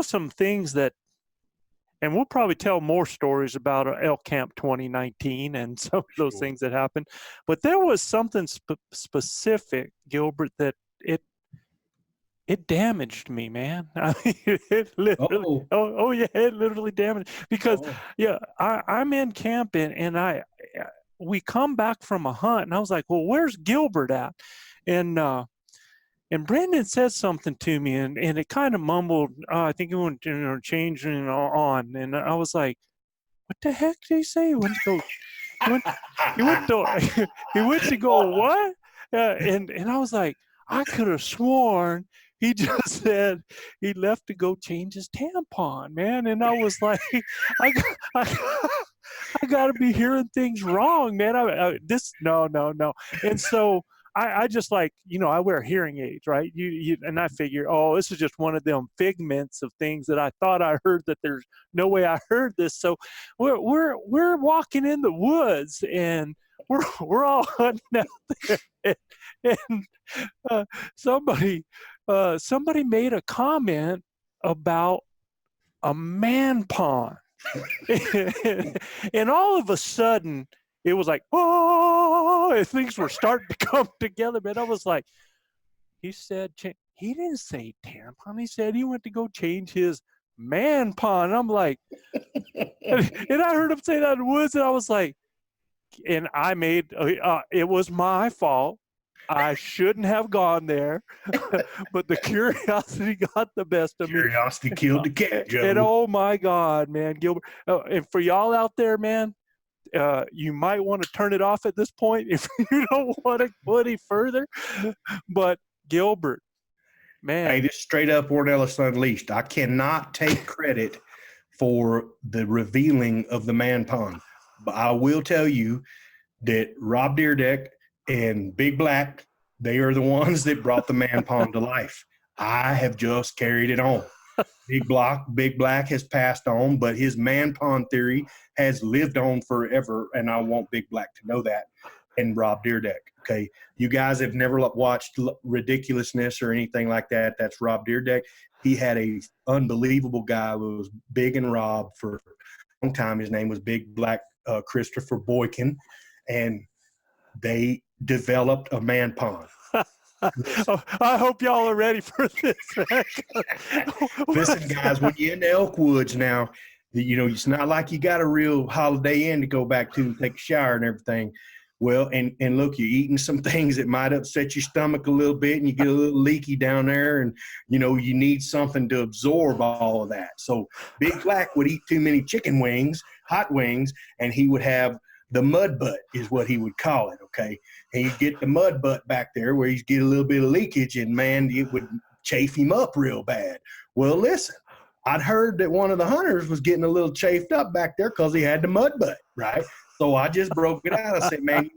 was some things that, and we'll probably tell more stories about Elk Camp 2019 and some of those things that happened. But there was something specific, Gilbert, that it damaged me, man. I mean, it literally, it literally damaged, because I'm in camp and we come back from a hunt and I was like, well, where's Gilbert at? And Brendan said something to me, and it kind of mumbled, I think he went, changing on. And I was like, what the heck did he say? He went to go, what? And I was like, I could have sworn he just said he left to go change his tampon, man. And I was like, I got to be hearing things wrong, man. No. And so I just, like, I wear hearing aids, right? And I figure, oh, this is just one of them figments of things that I thought I heard, that there's no way I heard this. So we're walking in the woods and we're all hunting out there, and somebody made a comment about a manpon, and all of a sudden it was like, oh, and things were starting to come together, man. I was like, he said, he didn't say tampon. He said he went to go change his manpon. And I'm like, and I heard him say that in the woods, and I was like, and I made, it was my fault. I shouldn't have gone there, but the curiosity got the best of me. Curiosity killed the cat, Joe. And oh my God, man, Gilbert. And for y'all out there, man, you might want to turn it off at this point if you don't want to go any further. But Gilbert, man. Hey, this straight up Ornelas Unleashed. I cannot take credit for the revealing of the manpon, but I will tell you that Rob Deerdeck and Big Black, they are the ones that brought the manpon to life. I have just carried it on. Big Black has passed on, but his manpon theory has lived on forever, and I want Big Black to know that. And Rob Deerdeck, okay? You guys have never watched Ridiculousness or anything like that. That's Rob Deerdeck. He had a unbelievable guy who was Big and Rob for a long time. His name was Big Black Christopher Boykin, and they developed a manpon. I hope y'all are ready for this. Listen, guys, when you're in the elk woods now, it's not like you got a real Holiday Inn to go back to and take a shower and everything. Well, and look, you're eating some things that might upset your stomach a little bit, and you get a little leaky down there, and, you need something to absorb all of that. So Big Black would eat too many chicken wings, hot wings, and he would have the mud butt is what he would call it, okay? And you get the mud butt back there where he's get a little bit of leakage, and, man, it would chafe him up real bad. Well, listen, I'd heard that one of the hunters was getting a little chafed up back there because he had the mud butt, right? So I just broke it out. I said, man,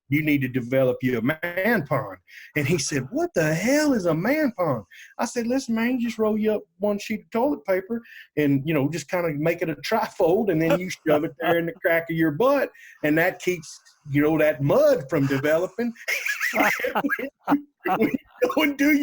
you need to develop your manpon. And he said, what the hell is a manpon? I said, listen, man, you just roll you up one sheet of toilet paper and, just kind of make it a trifold, and then you shove it there in the crack of your butt, and that keeps, that mud from developing. When you go and do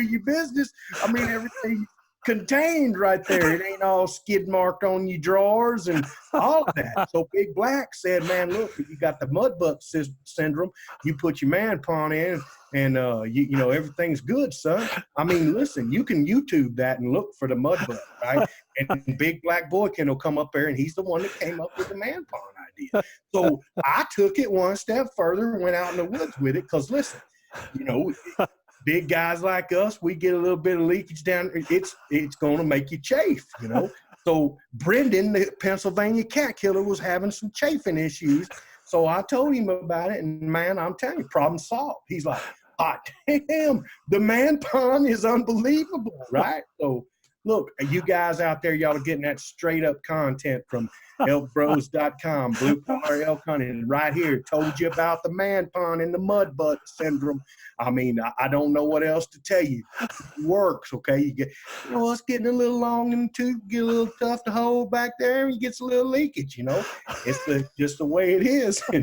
your business, I mean, everything contained right there. It ain't all skid marked on your drawers and all of that. So Big Black said, man, look, if you got the mud butt syndrome, you put your manpon in, and everything's good, son. I mean, listen, you can YouTube that and look for the mud butt, right? And Big Black Boykin will come up there, and he's the one that came up with the manpon idea. So I took it one step further and went out in the woods with it, because listen, big guys like us, we get a little bit of leakage down. It's going to make you chafe, So Brendan, the Pennsylvania cat killer, was having some chafing issues. So I told him about it, and, man, I'm telling you, problem solved. He's like, damn, the manpon is unbelievable, right? So look, you guys out there, y'all are getting that straight up content from ElkBros.com, Blue Collar Elk Hunting, right here. Told you about the manpon and the mud butt syndrome. I mean, I don't know what else to tell you. It works, okay? You get, it's getting a little long in the tooth, get a little tough to hold back there, and you get a little leakage, It's just the way it is. You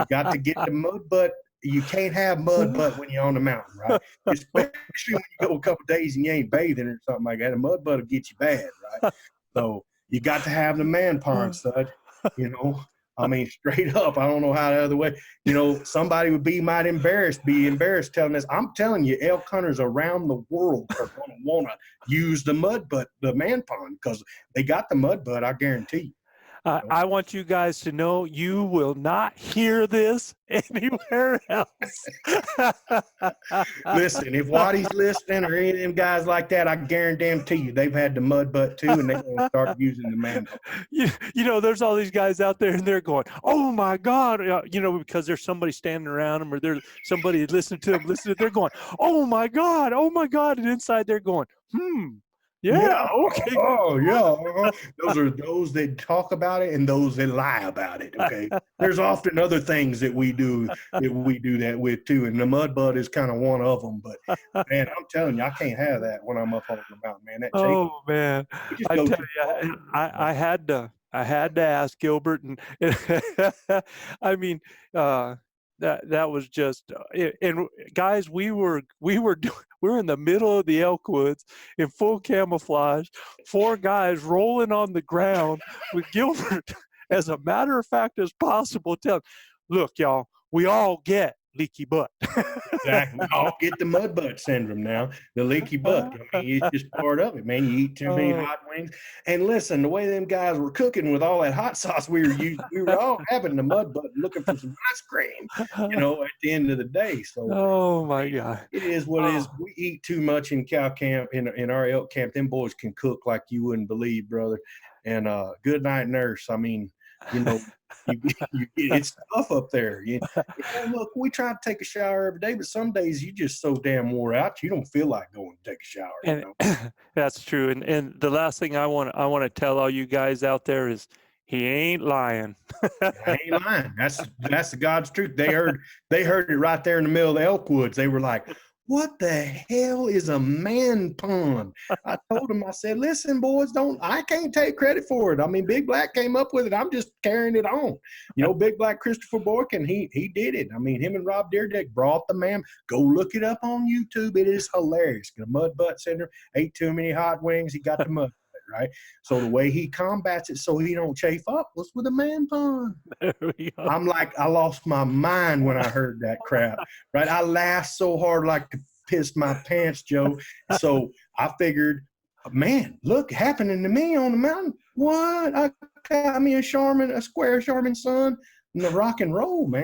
got to get the mud butt you can't have mud butt when you're on the mountain, right? Especially when you go a couple days and you ain't bathing or something like that. A mud butt will get you bad, right? So you got to have the Manpon, stud. You know, I mean, straight up. I don't know how the other way. You know, somebody would be embarrassed telling us. I'm telling you, elk hunters around the world are going to want to use the mud butt, the Manpon, because they got the mud butt. I guarantee you. I want you guys to know you will not hear this anywhere else. Listen, if Waddy's listening or any of them guys like that, I guarantee you they've had the mud butt too, and they're going to start using the Manpon. You know, there's all these guys out there, and they're going, "Oh my God!" You know, because there's somebody standing around them, or there's somebody listening to them. They're going, "Oh my God! Oh my God!" And inside they're going, Yeah, okay. Oh, yeah. Those are those that talk about it and those that lie about it. Okay. There's often other things that we do that with too, and the mud butt is kind of one of them. But man, I'm telling you, I can't have that when I'm up on the mountain, man. That Oh man, I tell you, I had to ask Gilbert, and I mean, that was just and guys, we were in the middle of the elk woods in full camouflage, 4 guys rolling on the ground with Gilbert as a matter of fact as possible telling, look y'all, we all get leaky butt. Exactly. We all get the mud butt syndrome now, the leaky butt. I mean, it's just part of it, man. You eat too many hot wings. And listen, the way them guys were cooking with all that hot sauce we were using, we were all having the mud butt looking for some ice cream, you know, at the end of the day. So oh my God. It is what it is. We eat too much in cow camp, in our elk camp. Them boys can cook like you wouldn't believe, brother. And good night, nurse. I mean, you know, it's tough up there. Look, we try to take a shower every day, but some days you just so damn wore out, you don't feel like going to take a shower. And you know? that's true. And the last thing I want to tell all you guys out there is he ain't lying. I ain't lying. That's the God's truth. They heard it right there in the middle of the elk woods. They were like, what the hell is a Manpon? I told them, I said, listen, boys, I can't take credit for it. I mean, Big Black came up with it. I'm just carrying it on. You know, Big Black Christopher Boykin, he did it. I mean, him and Rob Deerdick brought the man. Go look it up on YouTube. It is hilarious. The mud butt syndrome, ate too many hot wings. He got the mud butt, right? So the way he combats it so he don't chafe up was with a Manpon. I'm like, I lost my mind when I heard that crap, right? I laughed so hard like to piss my pants, Joe. So I figured, man, look, happening to me on the mountain. What? I got me a square Charmin son, and the rock and roll, man.